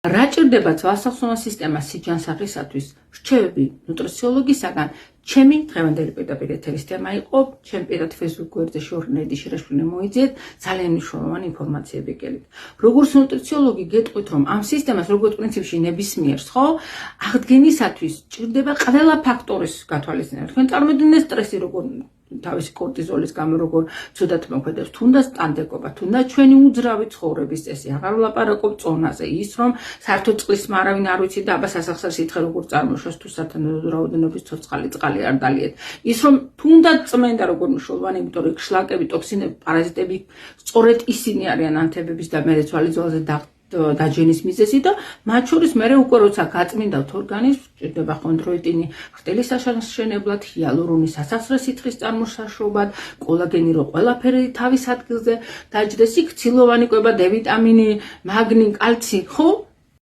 რა ჭირდება ძვალსახსოვნა სისტემას სიჯანსაღისათვის? რჩევები ნუტრიციოლოგისაგან. ჩემი დღევანდელი პირდაპირ ეთერის თემა იყო, ჩემ პირად Facebook გვერდზე შორნედი შერაშვლილი მოიძიეთ, ძალიან მნიშვნელოვანი ინფორმაციები გელით. როგორც ნუტრიციოლოგი გეტყვით, რომ ამ სისტემას როგორც პრინციპში ნებისმიერს, ხო, აღდგენისათვის ჭირდება ყველა ფაქტორის გათვალისწინება. თქვენ წარმოიდგინეთ სტრესი როგორ თავისი კორტიზოლის გამო როგორ ცუდად მოქმედებს, თუნდაც ტანდეგობა, თუნდაც ჩვენი უძრავი ცხოვრების წესი, აღარ ვლაპარაკობ წონაზე, ის რომ საერთოდ წყლის არავინ არ ვიცი და აბა სასახსარ სითხე როგორ წარმოშვას თუ სათანადო რაოდენობის ცოცხალი წყალი არ დალიეთ. ის რომ თუნდაც წმენდა როგორ მნიშვნელოვანი, იმიტომ რომ შლაკები, ტოქსინები, პარაზიტები სწორედ ისინი არიან ანთებების და მე ცვალი ძვალზე დაჯენის მიზეზი და მათ შორის მე უკვე როცა გაწმინდავთ ორგანიზმს, ჭირდება ხონდროიტინი, ხრტილის აშენებლად, ჰიალურონი სასახსრე სითხის წარმოსაშრობად, კოლაგენი რო ყველაფერი თავის ადგილზე დაჯდეს, იქ ცილოვანი კვება, დ ვიტამინი, მაგნი, კალცი, ხო?